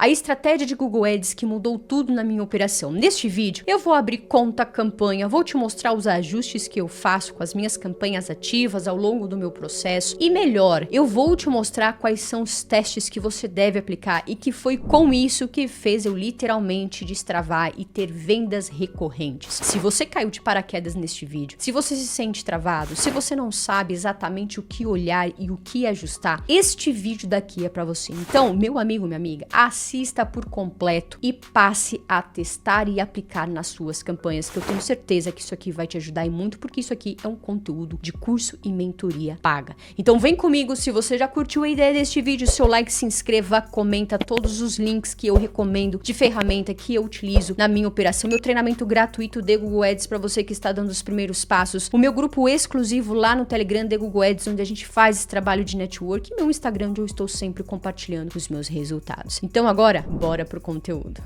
a estratégia de Google Ads que mudou tudo na minha operação. Neste vídeo, eu vou abrir conta, campanha, vou te mostrar os ajustes que eu faço com as minhas campanhas ativas ao longo do meu processo e melhor, eu vou te mostrar quais são os testes que você deve aplicar e que foi com isso que fez eu literalmente destravar e ter vendas recorrentes. Se você caiu de paraquedas neste vídeo, se você se sente travado, se você não sabe exatamente o que olhar e o que ajustar, este vídeo daqui é para você. Então, meu amigo, minha amiga, assista por completo e passe a testar e aplicar nas suas campanhas, que eu tenho certeza que isso aqui vai te ajudar e muito, porque isso aqui é um conteúdo de curso e mentoria paga. Então vem comigo, se você já curtiu a ideia deste vídeo, seu like, se inscreva, comenta todos os links que eu recomendo de ferramenta que eu utilizo na minha operação, meu treinamento gratuito de Google Ads para você que está dando os primeiros passos, o meu grupo exclusivo lá no Telegram de Google Ads, onde a gente faz esse trabalho de network, e meu Instagram, onde eu estou sempre compartilhando os meus resultados. Então agora, bora pro conteúdo.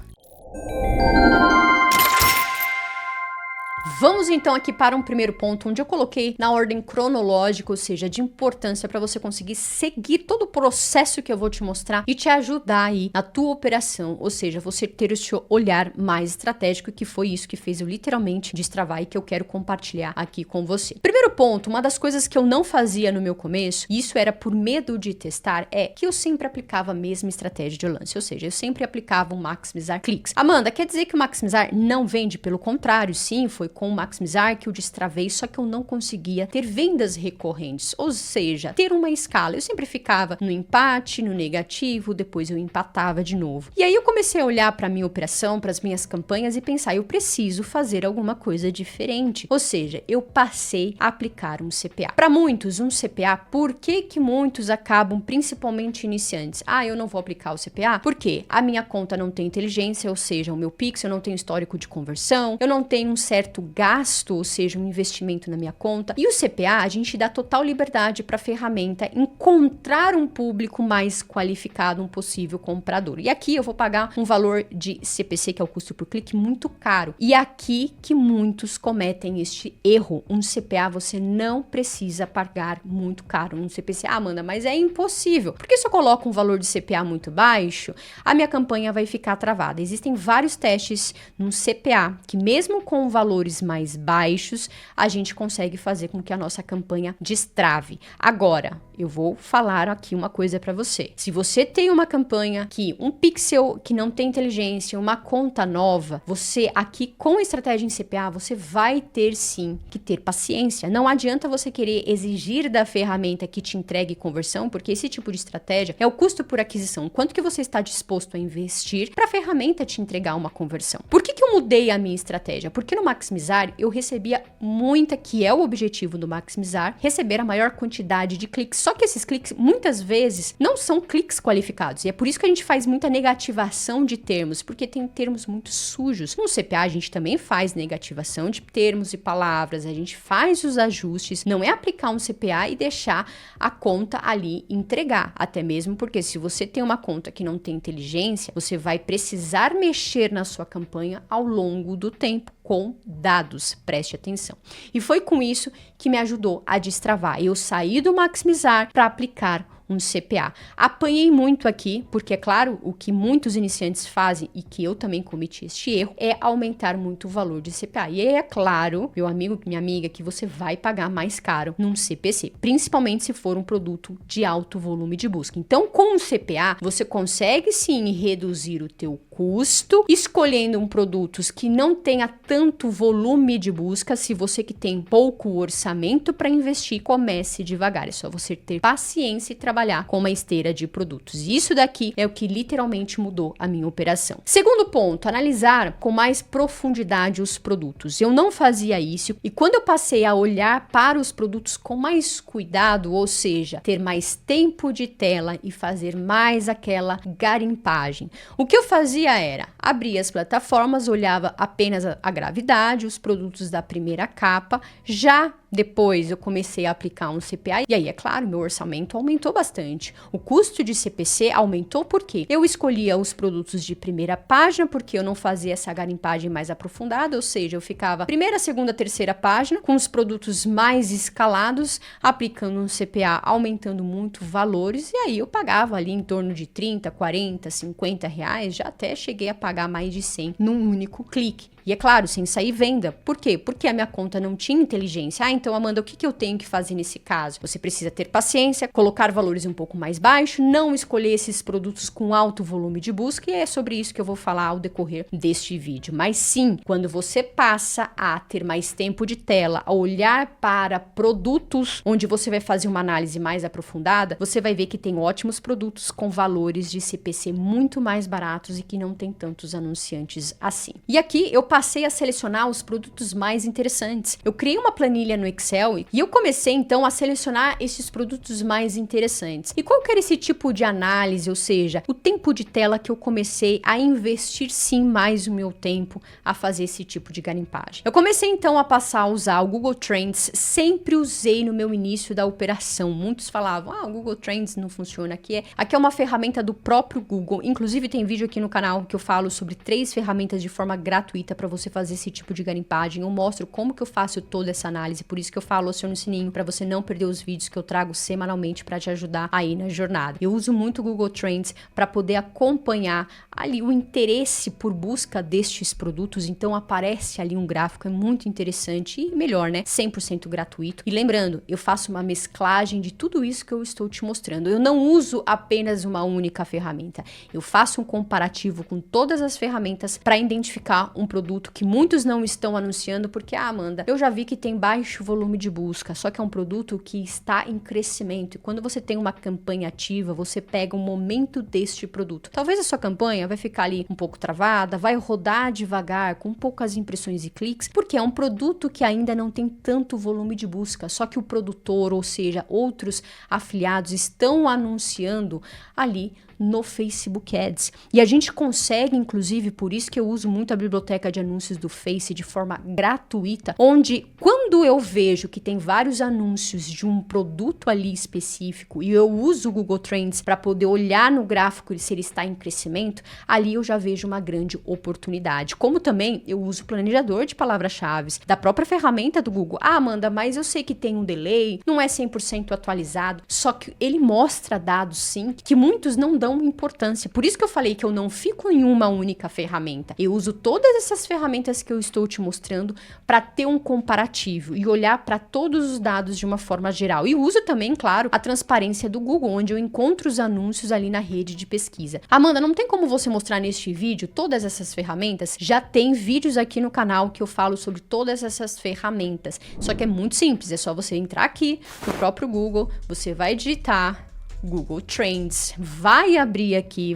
Vamos então aqui para um primeiro ponto, onde eu coloquei na ordem cronológica, ou seja, de importância para você conseguir seguir todo o processo que eu vou te mostrar e te ajudar aí na tua operação, ou seja, você ter o seu olhar mais estratégico, que foi isso que fez eu literalmente destravar e que eu quero compartilhar aqui com você. Primeiro ponto, uma das coisas que eu não fazia no meu começo, e isso era por medo de testar, é que eu sempre aplicava a mesma estratégia de lance, ou seja, eu sempre aplicava um maximizar cliques. Amanda, quer dizer que o maximizar não vende? Pelo contrário, sim, foi com o maximizar que eu destravei, só que eu não conseguia ter vendas recorrentes, ou seja, ter uma escala. Eu sempre ficava no empate, no negativo, depois eu empatava de novo. E aí eu comecei a olhar para a minha operação, para as minhas campanhas e pensar, eu preciso fazer alguma coisa diferente. Ou seja, eu passei a aplicar um CPA. Para muitos, um CPA, por que muitos acabam, principalmente iniciantes? Ah, eu não vou aplicar o CPA porque a minha conta não tem inteligência, ou seja, o meu Pix, eu não tenho histórico de conversão, eu não tenho um certo gasto, ou seja, um investimento na minha conta. E o CPA, a gente dá total liberdade para a ferramenta encontrar um público mais qualificado, um possível comprador. E aqui eu vou pagar um valor de CPC, que é o custo por clique, muito caro. E aqui que muitos cometem este erro. Um CPA você não precisa pagar muito caro. Um CPC, ah, Amanda, mas é impossível. Porque se eu coloco um valor de CPA muito baixo, a minha campanha vai ficar travada. Existem vários testes num CPA que mesmo com valores mais baixos, a gente consegue fazer com que a nossa campanha destrave. Agora, eu vou falar aqui uma coisa para você. Se você tem uma campanha que um pixel que não tem inteligência, uma conta nova, você aqui com a estratégia em CPA, você vai ter sim que ter paciência. Não adianta você querer exigir da ferramenta que te entregue conversão, porque esse tipo de estratégia é o custo por aquisição. Quanto que você está disposto a investir para a ferramenta te entregar uma conversão? Por que eu mudei a minha estratégia? Porque no maximizar eu recebia muita, que é o objetivo do maximizar, receber a maior quantidade de cliques. Só que esses cliques, muitas vezes, não são cliques qualificados. E é por isso que a gente faz muita negativação de termos, porque tem termos muito sujos. No CPA, a gente também faz negativação de termos e palavras, a gente faz os ajustes. Não é aplicar um CPA e deixar a conta ali entregar. Até mesmo porque se você tem uma conta que não tem inteligência, você vai precisar mexer na sua campanha ao longo do tempo com dados, preste atenção. E foi com isso que me ajudou a destravar. Eu saí do maximizar para aplicar um CPA. Apanhei muito aqui, porque é claro, o que muitos iniciantes fazem e que eu também cometi este erro é aumentar muito o valor de CPA. E é claro, meu amigo, minha amiga, que você vai pagar mais caro num CPC, principalmente se for um produto de alto volume de busca. Então, com o CPA, você consegue sim reduzir o teu custo, escolhendo produtos que não tenha tanto volume de busca. Se você que tem pouco orçamento para investir, comece devagar. É só você ter paciência e trabalhar com uma esteira de produtos. Isso daqui é o que literalmente mudou a minha operação. Segundo ponto, analisar com mais profundidade os produtos. Eu não fazia isso e quando eu passei a olhar para os produtos com mais cuidado, ou seja, ter mais tempo de tela e fazer mais aquela garimpagem, o que eu fazia era abrir as plataformas, olhava apenas a gravidade, os produtos da primeira capa, já Depois eu comecei a aplicar um CPA e aí, é claro, meu orçamento aumentou bastante. O custo de CPC aumentou porque eu escolhia os produtos de primeira página, porque eu não fazia essa garimpagem mais aprofundada, ou seja, eu ficava primeira, segunda, terceira página com os produtos mais escalados, aplicando um CPA, aumentando muito valores, e aí eu pagava ali em torno de 30, 40, 50 reais, já até cheguei a pagar mais de 100 num único clique. E é claro, sem sair venda. Por quê? Porque a minha conta não tinha inteligência. Ah, então, Amanda, o que eu tenho que fazer nesse caso? Você precisa ter paciência, colocar valores um pouco mais baixos, não escolher esses produtos com alto volume de busca, e é sobre isso que eu vou falar ao decorrer deste vídeo. Mas sim, quando você passa a ter mais tempo de tela, a olhar para produtos onde você vai fazer uma análise mais aprofundada, você vai ver que tem ótimos produtos com valores de CPC muito mais baratos e que não tem tantos anunciantes assim. E aqui eu passei a selecionar os produtos mais interessantes. Eu criei uma planilha no Excel e eu comecei então a selecionar esses produtos mais interessantes. E qual que era esse tipo de análise, ou seja, o tempo de tela que eu comecei a investir sim mais o meu tempo a fazer esse tipo de garimpagem. Eu comecei então a passar a usar o Google Trends, sempre usei no meu início da operação. Muitos falavam, o Google Trends não funciona aqui. Aqui é uma ferramenta do próprio Google. Inclusive tem vídeo aqui no canal que eu falo sobre 3 ferramentas de forma gratuita para você fazer esse tipo de garimpagem. Eu mostro como que eu faço toda essa análise, por isso que eu falo, aciona o sininho para você não perder os vídeos que eu trago semanalmente para te ajudar aí na jornada. Eu uso muito o Google Trends para poder acompanhar ali o interesse por busca destes produtos, então aparece ali um gráfico, é muito interessante e melhor, né? 100% gratuito. E lembrando, eu faço uma mesclagem de tudo isso que eu estou te mostrando. Eu não uso apenas uma única ferramenta. Eu faço um comparativo com todas as ferramentas para identificar um produto que muitos não estão anunciando porque, Amanda, eu já vi que tem baixo volume de busca, só que é um produto que está em crescimento. E quando você tem uma campanha ativa, você pega o momento deste produto. Talvez a sua campanha vai ficar ali um pouco travada, vai rodar devagar, com poucas impressões e cliques, porque é um produto que ainda não tem tanto volume de busca, só que o produtor, ou seja, outros afiliados estão anunciando ali no Facebook Ads. E a gente consegue, inclusive, por isso que eu uso muito a biblioteca de anúncios do Face de forma gratuita, onde quando eu vejo que tem vários anúncios de um produto ali específico e eu uso o Google Trends para poder olhar no gráfico se ele está em crescimento, ali eu já vejo uma grande oportunidade. Como também eu uso o planejador de palavras-chave da própria ferramenta do Google. Amanda, mas eu sei que tem um delay, não é 100% atualizado, só que ele mostra dados sim, que muitos não dão importância. Por isso que eu falei que eu não fico em uma única ferramenta. Eu uso todas essas ferramentas que eu estou te mostrando para ter um comparativo e olhar para todos os dados de uma forma geral. E uso também, claro, a transparência do Google, onde eu encontro os anúncios ali na rede de pesquisa. Amanda, não tem como você mostrar neste vídeo todas essas ferramentas? Já tem vídeos aqui no canal que eu falo sobre todas essas ferramentas. Só que é muito simples, é só você entrar aqui no próprio Google, você vai digitar Google Trends, vai abrir aqui,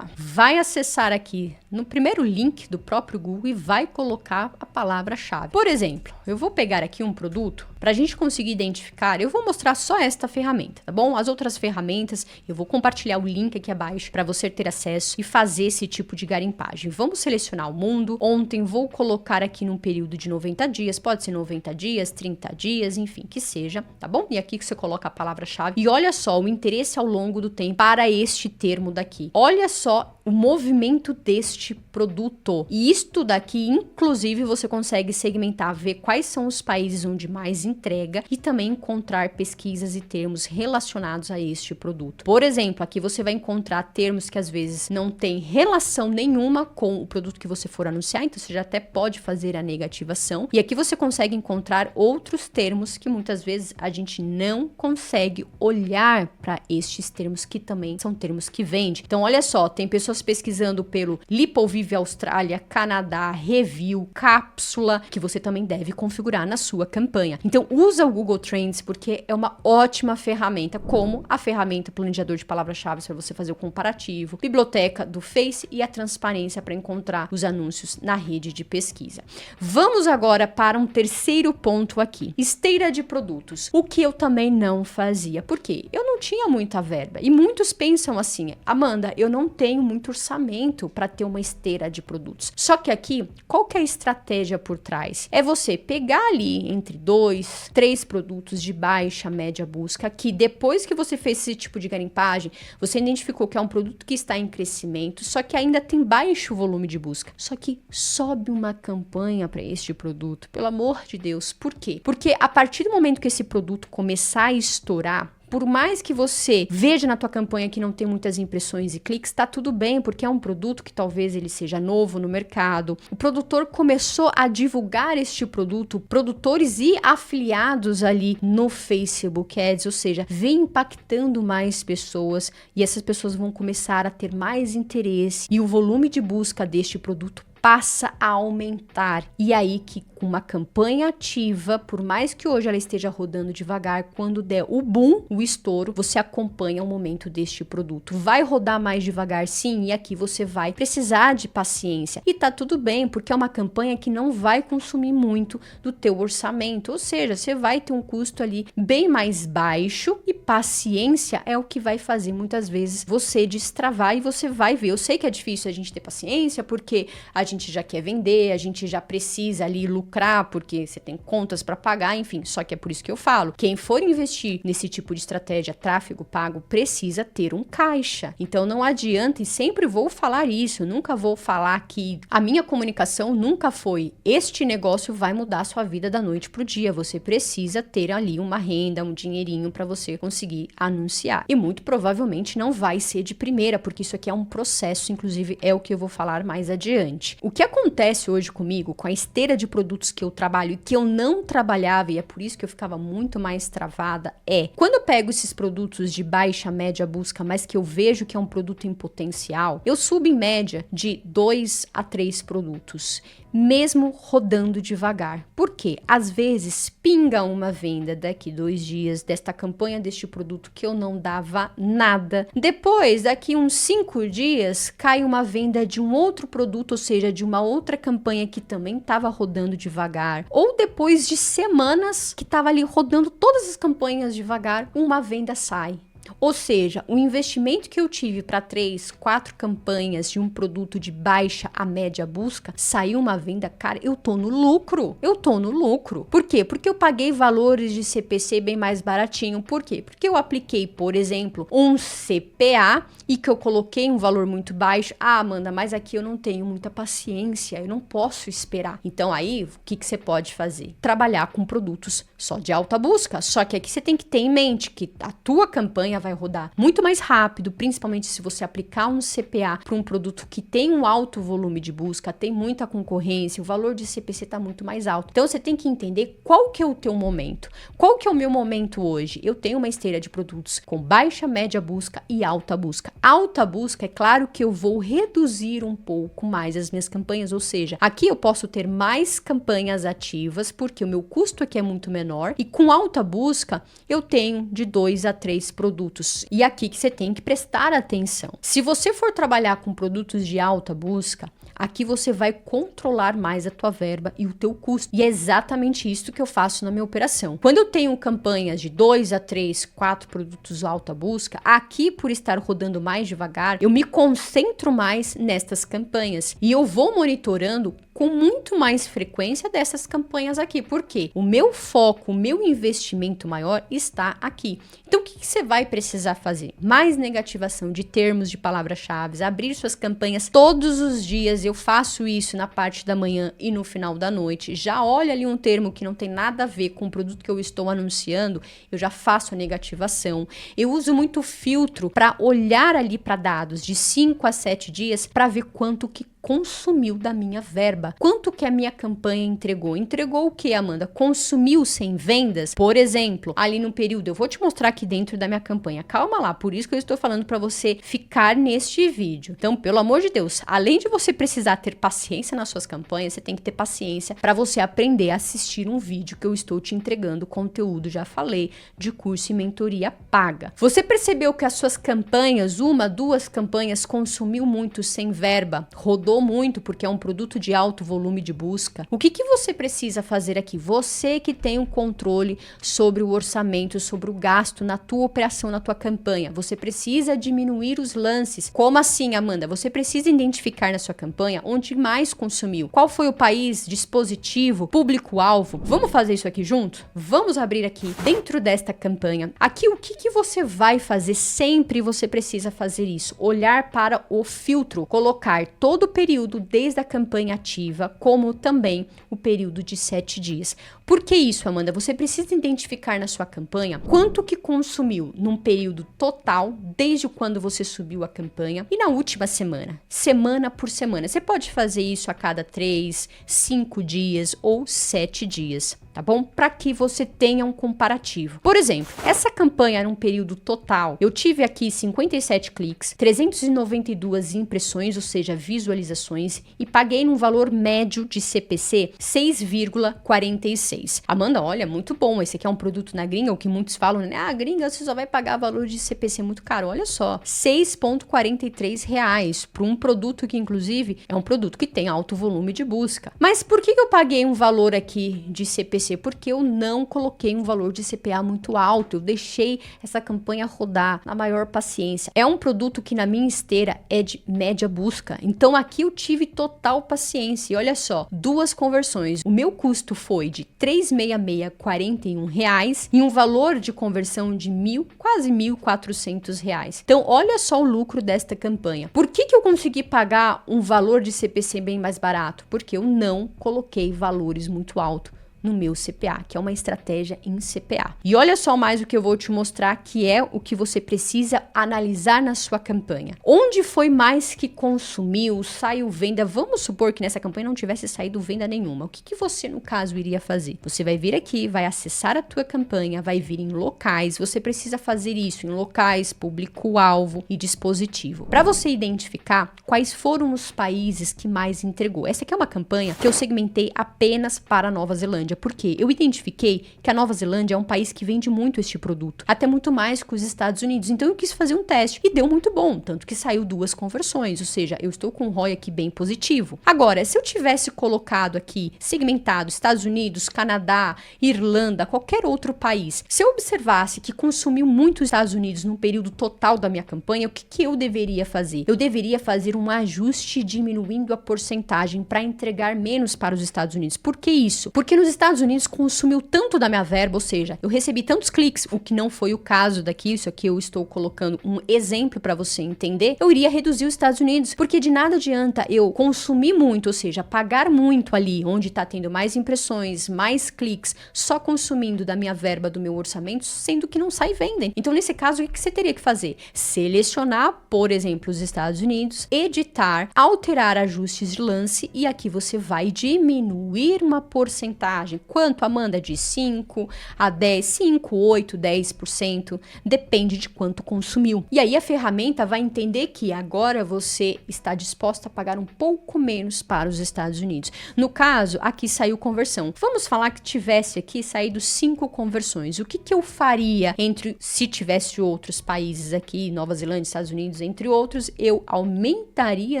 vai acessar aqui no primeiro link do próprio Google e vai colocar a palavra-chave. Por exemplo, eu vou pegar aqui um produto, para a gente conseguir identificar, eu vou mostrar só esta ferramenta, tá bom? As outras ferramentas, eu vou compartilhar o link aqui abaixo para você ter acesso e fazer esse tipo de garimpagem. Vamos selecionar o mundo. Ontem vou colocar aqui num período de 90 dias, pode ser 90 dias, 30 dias, enfim, que seja, tá bom? E aqui que você coloca a palavra-chave e olha só o interesse ao longo do tempo para este termo daqui. Olha só o movimento deste produto. E isto daqui, inclusive, você consegue segmentar, ver quais são os países onde mais entrega e também encontrar pesquisas e termos relacionados a este produto. Por exemplo, aqui você vai encontrar termos que às vezes não tem relação nenhuma com o produto que você for anunciar, então você já até pode fazer a negativação. E aqui você consegue encontrar outros termos que muitas vezes a gente não consegue olhar para estes termos que também são termos que vende. Então, olha só, tem pessoas pesquisando pelo Lipovive Austrália, Canadá, Review, Cápsula, que você também deve configurar na sua campanha. Então, usa o Google Trends porque é uma ótima ferramenta, como a ferramenta planejador de palavras-chave para você fazer o comparativo, biblioteca do Face e a transparência para encontrar os anúncios na rede de pesquisa. Vamos agora para um terceiro ponto aqui. Esteira de produtos. O que eu também não fazia. Por quê? Eu não tinha muita verba. E muitos pensam assim, Amanda, eu não tenho muita muito orçamento para ter uma esteira de produtos. Só que aqui, qual que é a estratégia por trás? É você pegar ali entre 2, 3 produtos de baixa, média busca, que depois que você fez esse tipo de garimpagem, você identificou que é um produto que está em crescimento, só que ainda tem baixo volume de busca. Só que sobe uma campanha para este produto, pelo amor de Deus. Por quê? Porque a partir do momento que esse produto começar a estourar, por mais que você veja na tua campanha que não tem muitas impressões e cliques, tá tudo bem, porque é um produto que talvez ele seja novo no mercado. O produtor começou a divulgar este produto, produtores e afiliados ali no Facebook Ads, ou seja, vem impactando mais pessoas e essas pessoas vão começar a ter mais interesse e o volume de busca deste produto passa a aumentar. E aí que com uma campanha ativa, por mais que hoje ela esteja rodando devagar, quando der o boom, o estouro, você acompanha o momento deste produto. Vai rodar mais devagar sim, e aqui você vai precisar de paciência. E tá tudo bem, porque é uma campanha que não vai consumir muito do teu orçamento, ou seja, você vai ter um custo ali bem mais baixo e paciência é o que vai fazer muitas vezes você destravar e você vai ver. Eu sei que é difícil a gente ter paciência, porque a gente já quer vender, a gente já precisa ali lucrar, porque você tem contas para pagar, enfim, só que é por isso que eu falo, quem for investir nesse tipo de estratégia, tráfego pago, precisa ter um caixa. Então não adianta, e sempre vou falar isso, nunca vou falar que a minha comunicação nunca foi, este negócio vai mudar a sua vida da noite pro dia, você precisa ter ali uma renda, um dinheirinho para você conseguir anunciar. E muito provavelmente não vai ser de primeira, porque isso aqui é um processo, inclusive é o que eu vou falar mais adiante. O que acontece hoje comigo, com a esteira de produtos que eu trabalho e que eu não trabalhava, e é por isso que eu ficava muito mais travada, é quando eu pego esses produtos de baixa, média busca, mas que eu vejo que é um produto em potencial, eu subo em média de 2 a 3 produtos, mesmo rodando devagar. Por quê? Às vezes pinga uma venda daqui 2 dias desta campanha deste produto que eu não dava nada. Depois, daqui uns 5 dias, cai uma venda de um outro produto, ou seja, de uma outra campanha que também estava rodando devagar. Ou depois de semanas que estava ali rodando todas as campanhas devagar, uma venda sai. Ou seja, o investimento que eu tive para 3, 4 campanhas de um produto de baixa a média busca, saiu uma venda, cara, eu tô no lucro. Eu tô no lucro. Por quê? Porque eu paguei valores de CPC bem mais baratinho. Por quê? Porque eu apliquei, por exemplo, um CPA e que eu coloquei um valor muito baixo. Ah, Amanda, mas aqui eu não tenho muita paciência, eu não posso esperar. Então aí, o que você pode fazer? Trabalhar com produtos só de alta busca. Só que aqui você tem que ter em mente que a tua campanha vai rodar muito mais rápido, principalmente se você aplicar um CPA para um produto que tem um alto volume de busca, tem muita concorrência, o valor de CPC está muito mais alto. Então você tem que entender qual que é o teu momento. Qual que é o meu momento hoje? Eu tenho uma esteira de produtos com baixa, média busca e alta busca. Alta busca, é claro que eu vou reduzir um pouco mais as minhas campanhas, ou seja, aqui eu posso ter mais campanhas ativas, porque o meu custo aqui é muito menor, e com alta busca eu tenho de 2 a 3 produtos. E aqui que você tem que prestar atenção. Se você for trabalhar com produtos de alta busca, aqui você vai controlar mais a tua verba e o teu custo. E é exatamente isso que eu faço na minha operação. Quando eu tenho campanhas de 2 a 3, 4 produtos alta busca, aqui por estar rodando mais devagar, eu me concentro mais nestas campanhas. E eu vou monitorando com muito mais frequência dessas campanhas aqui. Por quê? O meu foco, o meu investimento maior está aqui. Então, o que você vai precisar fazer? Mais negativação de termos de palavras-chave, abrir suas campanhas todos os dias. Eu faço isso na parte da manhã e no final da noite. Já olha ali um termo que não tem nada a ver com o produto que eu estou anunciando, eu já faço a negativação. Eu uso muito filtro para olhar ali para dados de 5 a 7 dias para ver quanto que consumiu da minha verba. Quanto que a minha campanha entregou? Entregou o que, Amanda? Consumiu sem vendas? Por exemplo, ali no período, eu vou te mostrar aqui dentro da minha campanha. Calma lá, por isso que eu estou falando para você ficar neste vídeo. Então, pelo amor de Deus, além de você precisar ter paciência nas suas campanhas, você tem que ter paciência para você aprender a assistir um vídeo que eu estou te entregando conteúdo, já falei, de curso e mentoria paga. Você percebeu que as suas campanhas, 1, 2 campanhas, consumiu muito sem verba, rodou ajudou muito porque é um produto de alto volume de busca. O que você precisa fazer aqui? Você que tem o controle sobre o orçamento, sobre o gasto na tua operação, na tua campanha. Você precisa diminuir os lances. Como assim, Amanda? Você precisa identificar na sua campanha onde mais consumiu. Qual foi o país, dispositivo, público-alvo? Vamos fazer isso aqui junto? Vamos abrir aqui dentro desta campanha. Aqui o que você vai fazer? Sempre você precisa fazer isso. Olhar para o filtro, colocar todo o período desde a campanha ativa, como também o período de 7 dias. Por que isso, Amanda? Você precisa identificar na sua campanha quanto que consumiu num período total, desde quando você subiu a campanha, e na última semana, semana por semana. Você pode fazer isso a cada 3, 5 dias ou 7 dias. Tá bom? Para que você tenha um comparativo. Por exemplo, essa campanha num período total, eu tive aqui 57 cliques, 392 impressões, ou seja, visualizações, e paguei num valor médio de CPC 6,46. Amanda, olha, muito bom. Esse aqui é um produto na gringa, o que muitos falam, né? Ah, gringa, você só vai pagar valor de CPC muito caro. Olha só, R$6,43 para um produto que, inclusive, é um produto que tem alto volume de busca. Mas por que eu paguei um valor aqui de CPC? Porque eu não coloquei um valor de CPA muito alto, eu deixei essa campanha rodar na maior paciência. É um produto que na minha esteira é de média busca, então aqui eu tive total paciência. E olha só, 2 conversões, o meu custo foi de R$366,41 e um valor de conversão de quase R$1.400. Então olha só o lucro desta campanha. Por que eu consegui pagar um valor de CPC bem mais barato? Porque eu não coloquei valores muito altos no meu CPA, que é uma estratégia em CPA. E olha só mais o que eu vou te mostrar, que é o que você precisa analisar na sua campanha. Onde foi mais que consumiu, saiu venda? Vamos supor que nessa campanha não tivesse saído venda nenhuma. O que você, no caso, iria fazer? Você vai vir aqui, vai acessar a tua campanha, vai vir em locais. Você precisa fazer isso em locais, público-alvo e dispositivo. Para você identificar quais foram os países que mais entregou. Essa aqui é uma campanha que eu segmentei apenas para a Nova Zelândia. Porque eu identifiquei que a Nova Zelândia é um país que vende muito este produto, até muito mais que os Estados Unidos. Então eu quis fazer um teste e deu muito bom, tanto que saiu 2 conversões, ou seja, eu estou com um ROI aqui bem positivo. Agora, se eu tivesse colocado aqui, segmentado Estados Unidos, Canadá, Irlanda, qualquer outro país, se eu observasse que consumiu muito os Estados Unidos no período total da minha campanha, o que eu deveria fazer? Eu deveria fazer um ajuste diminuindo a porcentagem para entregar menos para os Estados Unidos. Por que isso? Porque nos Estados Unidos consumiu tanto da minha verba, ou seja, eu recebi tantos cliques, o que não foi o caso daqui, isso aqui eu estou colocando um exemplo para você entender, eu iria reduzir os Estados Unidos, porque de nada adianta eu consumir muito, ou seja, pagar muito ali, onde está tendo mais impressões, mais cliques, só consumindo da minha verba, do meu orçamento, sendo que não sai venda. Então, nesse caso, o que você teria que fazer? Selecionar, por exemplo, os Estados Unidos, editar, alterar ajustes de lance, e aqui você vai diminuir uma porcentagem. Quanto, Amanda? De 5 a 10, 5, 8, 10%, depende de quanto consumiu. E aí a ferramenta vai entender que agora você está disposta a pagar um pouco menos para os Estados Unidos. No caso, aqui saiu conversão. Vamos falar que tivesse aqui saído 5 conversões. O que eu faria se tivesse outros países aqui, Nova Zelândia, Estados Unidos, entre outros, eu aumentaria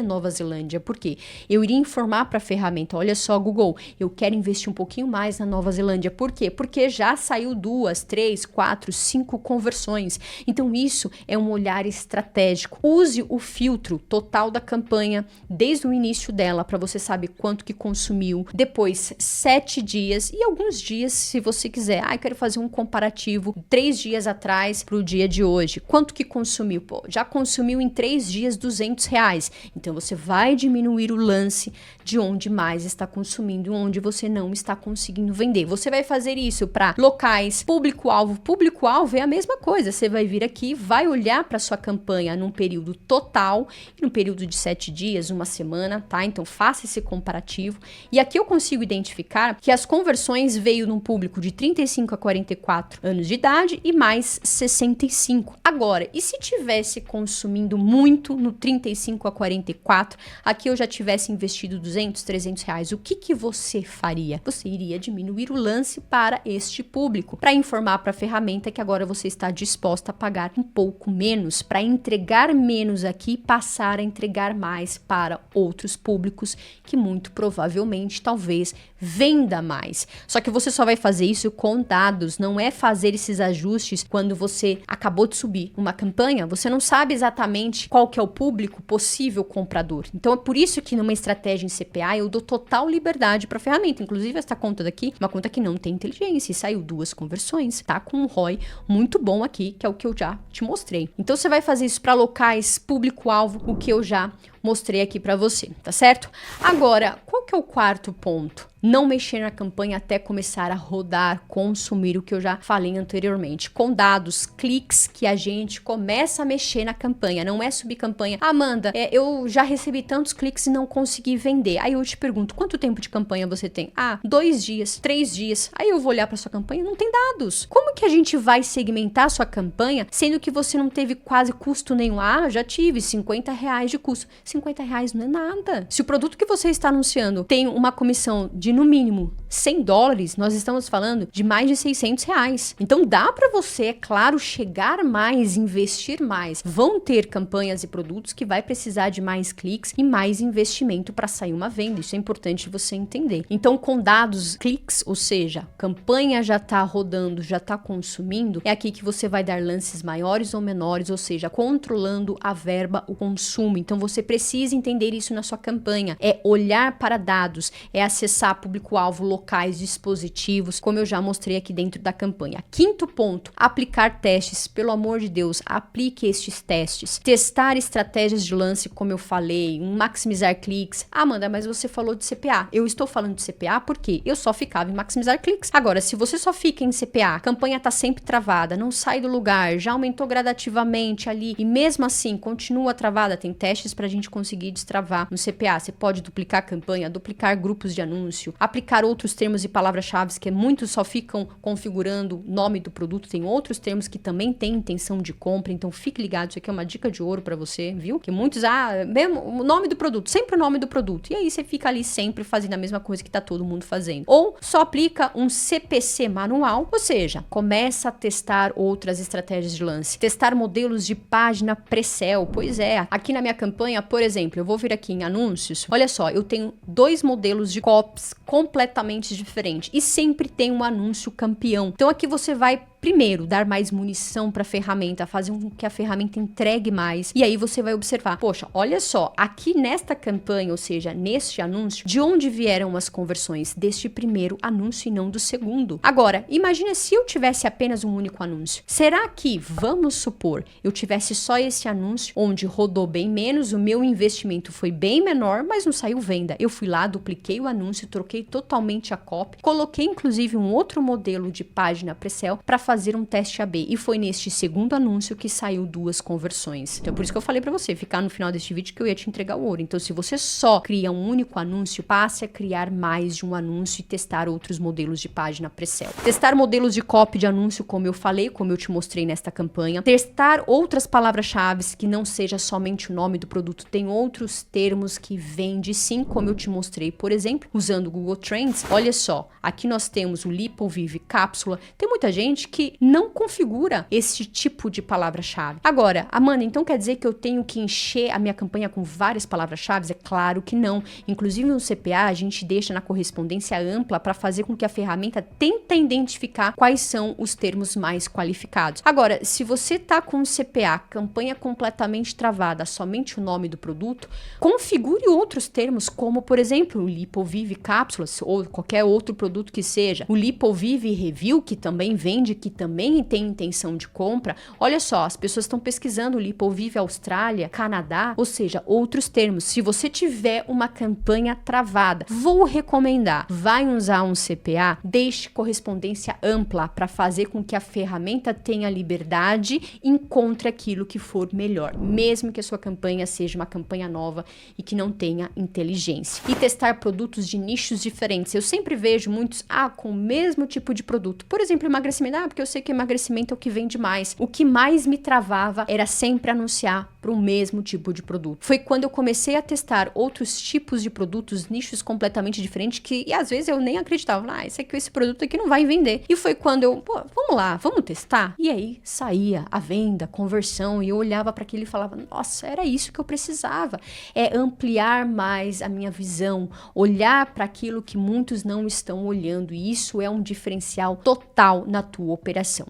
Nova Zelândia. Por quê? Eu iria informar para a ferramenta, olha só, Google, eu quero investir um pouquinho mais na Nova Zelândia. Por quê? Porque já saiu 2, 3, 4, 5 conversões. Então isso é um olhar estratégico. Use o filtro total da campanha desde o início dela para você saber quanto que consumiu. Depois 7 dias e alguns dias se você quiser. Eu quero fazer um comparativo 3 dias atrás para o dia de hoje. Quanto que consumiu? Pô, já consumiu em 3 dias R$200. Então você vai diminuir o lance de onde mais está consumindo, onde você não está conseguindo vender. Você vai fazer isso para locais, público-alvo. Público-alvo é a mesma coisa. Você vai vir aqui, vai olhar para sua campanha num período total e num período de 7 dias, uma semana, tá? Então faça esse comparativo. E aqui eu consigo identificar que as conversões veio num público de 35 a 44 anos de idade e mais 65. Agora, e se tivesse consumindo muito no 35 a 44, aqui eu já tivesse investido R$200, R$300, o que você faria? Você iria seria diminuir o lance para este público, para informar para a ferramenta que agora você está disposta a pagar um pouco menos, para entregar menos aqui e passar a entregar mais para outros públicos que muito provavelmente talvez venda mais. Só que você só vai fazer isso com dados, não é fazer esses ajustes quando você acabou de subir uma campanha, você não sabe exatamente qual que é o público possível comprador. Então é por isso que numa estratégia em CPA eu dou total liberdade para a ferramenta. Inclusive esta conta daqui, uma conta que não tem inteligência e saiu 2 conversões, tá com um ROI muito bom aqui, que é o que eu já te mostrei. Então você vai fazer isso para locais, público-alvo, o que eu já mostrei aqui para você, tá certo? Agora, qual que é o quarto ponto? Não mexer na campanha até começar a rodar, consumir o que eu já falei anteriormente. Com dados, cliques que a gente começa a mexer na campanha, não é subir campanha. Amanda, eu já recebi tantos cliques e não consegui vender. Aí eu te pergunto, quanto tempo de campanha você tem? 2 dias, 3 dias. Aí eu vou olhar para sua campanha, não tem dados. Como que a gente vai segmentar a sua campanha, sendo que você não teve quase custo nenhum? Já tive R$50 de custo. R$50 não é nada. Se o produto que você está anunciando tem uma comissão de no mínimo $100, nós estamos falando de mais de R$600. Então dá para você, é claro, chegar mais, investir mais. Vão ter campanhas e produtos que vai precisar de mais cliques e mais investimento para sair uma venda. Isso é importante você entender. Então com dados, cliques, ou seja, campanha já está rodando, já está consumindo, é aqui que você vai dar lances maiores ou menores, ou seja, controlando a verba, o consumo. Então você precisa entender isso na sua campanha. É olhar para dados, é acessar público-alvo, locais, dispositivos, como eu já mostrei aqui dentro da campanha. Quinto ponto, aplicar testes. Pelo amor de Deus, aplique estes testes. Testar estratégias de lance, como eu falei, maximizar cliques. Amanda, mas você falou de CPA. Eu estou falando de CPA porque eu só ficava em maximizar cliques. Agora, se você só fica em CPA, a campanha está sempre travada, não sai do lugar, já aumentou gradativamente ali e mesmo assim continua travada, tem testes para a gente conseguir destravar no CPA. Você pode duplicar a campanha, duplicar grupos de anúncio, aplicar outros termos e palavras-chave que muitos só ficam configurando o nome do produto, tem outros termos que também têm intenção de compra, então fique ligado, isso aqui é uma dica de ouro para você, viu? Que muitos, mesmo o nome do produto, sempre o nome do produto, e aí você fica ali sempre fazendo a mesma coisa que tá todo mundo fazendo. Ou só aplica um CPC manual, ou seja, começa a testar outras estratégias de lance, testar modelos de página pré-sell. Pois é, aqui na minha campanha, por exemplo, eu vou vir aqui em anúncios, olha só, eu tenho 2 modelos de copies completamente diferentes e sempre tem um anúncio campeão. Então aqui você vai primeiro dar mais munição para a ferramenta, fazer com que a ferramenta entregue mais, e aí você vai observar, poxa, olha só, aqui nesta campanha, ou seja, neste anúncio, de onde vieram as conversões? Deste primeiro anúncio e não do segundo. Agora, imagina se eu tivesse apenas um único anúncio. Será que, vamos supor, eu tivesse só esse anúncio, onde rodou bem menos, o meu investimento foi bem menor, mas não saiu venda. Eu fui lá, dupliquei o anúncio, troquei totalmente a copy, coloquei inclusive um outro modelo de página pré-sell para fazer um teste AB, e foi neste segundo anúncio que saiu 2 conversões. Então por isso que eu falei para você ficar no final deste vídeo que eu ia te entregar o ouro. Então se você só cria um único anúncio, passe a criar mais de um anúncio e testar outros modelos de página pré-sell. Testar modelos de copy de anúncio, como eu falei, como eu te mostrei nesta campanha. Testar outras palavras-chave que não seja somente o nome do produto, tem outros termos que vende sim, como eu te mostrei, por exemplo, usando o Google Trends. Olha só, aqui nós temos o LipoVive cápsula. Tem muita gente que não configura esse tipo de palavra-chave. Agora, Amanda, então quer dizer que eu tenho que encher a minha campanha com várias palavras-chave? É claro que não. Inclusive no CPA, a gente deixa na correspondência ampla para fazer com que a ferramenta tente identificar quais são os termos mais qualificados. Agora, se você tá com o CPA, campanha completamente travada, somente o nome do produto, configure outros termos, como por exemplo, o LipoVive cápsulas ou qualquer outro produto que seja. O LipoVive Review, que também vende, que também tem intenção de compra. Olha só, as pessoas estão pesquisando LipoVive Austrália, Canadá, ou seja, outros termos. Se você tiver uma campanha travada, vou recomendar, vai usar um CPA, deixe correspondência ampla para fazer com que a ferramenta tenha liberdade e encontre aquilo que for melhor, mesmo que a sua campanha seja uma campanha nova e que não tenha inteligência. E testar produtos de nichos diferentes. Eu sempre vejo muitos, com o mesmo tipo de produto. Por exemplo, emagrecimento, porque eu sei que emagrecimento é o que vende mais. O que mais me travava era sempre anunciar para o mesmo tipo de produto. Foi quando eu comecei a testar outros tipos de produtos, nichos completamente diferentes, e às vezes eu nem acreditava, esse produto aqui não vai vender. E foi quando eu, vamos lá, vamos testar? E aí saía a venda, conversão, e eu olhava para aquilo e falava, nossa, era isso que eu precisava. É ampliar mais a minha visão, olhar para aquilo que muitos não estão olhando, e isso é um diferencial total na tua operação.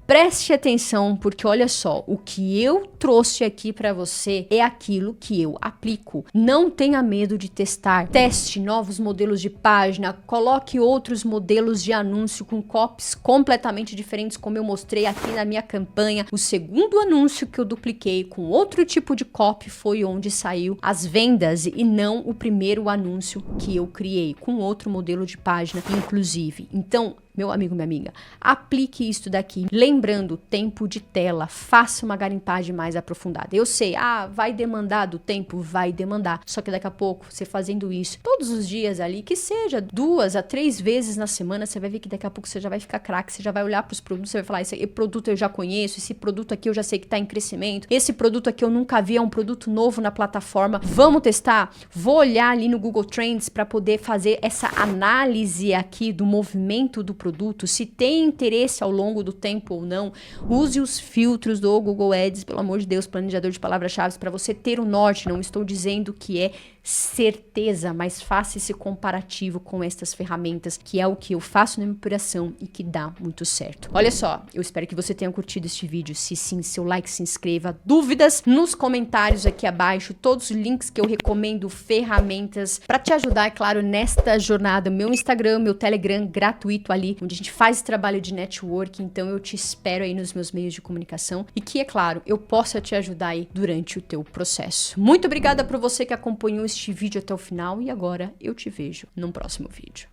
Preste atenção, porque olha só, o que eu trouxe aqui para você é aquilo que eu aplico. Não tenha medo de testar. Teste novos modelos de página, coloque outros modelos de anúncio com copies completamente diferentes, como eu mostrei aqui na minha campanha. O segundo anúncio que eu dupliquei com outro tipo de copy foi onde saiu as vendas e não o primeiro anúncio que eu criei, com outro modelo de página, inclusive. Então, meu amigo, minha amiga, aplique isso daqui. Lembrando, tempo de tela, faça uma garimpagem mais aprofundada. Eu sei, vai demandar do tempo? Vai demandar. Só que daqui a pouco, você fazendo isso todos os dias ali, que seja 2 a 3 vezes na semana, você vai ver que daqui a pouco você já vai ficar craque, você já vai olhar para os produtos, você vai falar, esse produto eu já conheço, esse produto aqui eu já sei que está em crescimento, esse produto aqui eu nunca vi, é um produto novo na plataforma. Vamos testar? Vou olhar ali no Google Trends para poder fazer essa análise aqui do movimento do produto, se tem interesse ao longo do tempo ou não. Use os filtros do Google Ads, pelo amor de Deus, planejador de palavras-chave, para você ter o norte. Não estou dizendo que é certeza, mas faça esse comparativo com estas ferramentas, que é o que eu faço na minha operação e que dá muito certo. Olha só, eu espero que você tenha curtido este vídeo. Se sim, seu like, se inscreva. Dúvidas nos comentários aqui abaixo, todos os links que eu recomendo, ferramentas para te ajudar, é claro, nesta jornada. Meu Instagram, meu Telegram gratuito ali, onde a gente faz esse trabalho de network. Então eu te espero aí nos meus meios de comunicação e que, é claro, eu possa te ajudar aí durante o teu processo. Muito obrigada por você que acompanhou este vídeo até o final e agora eu te vejo num próximo vídeo.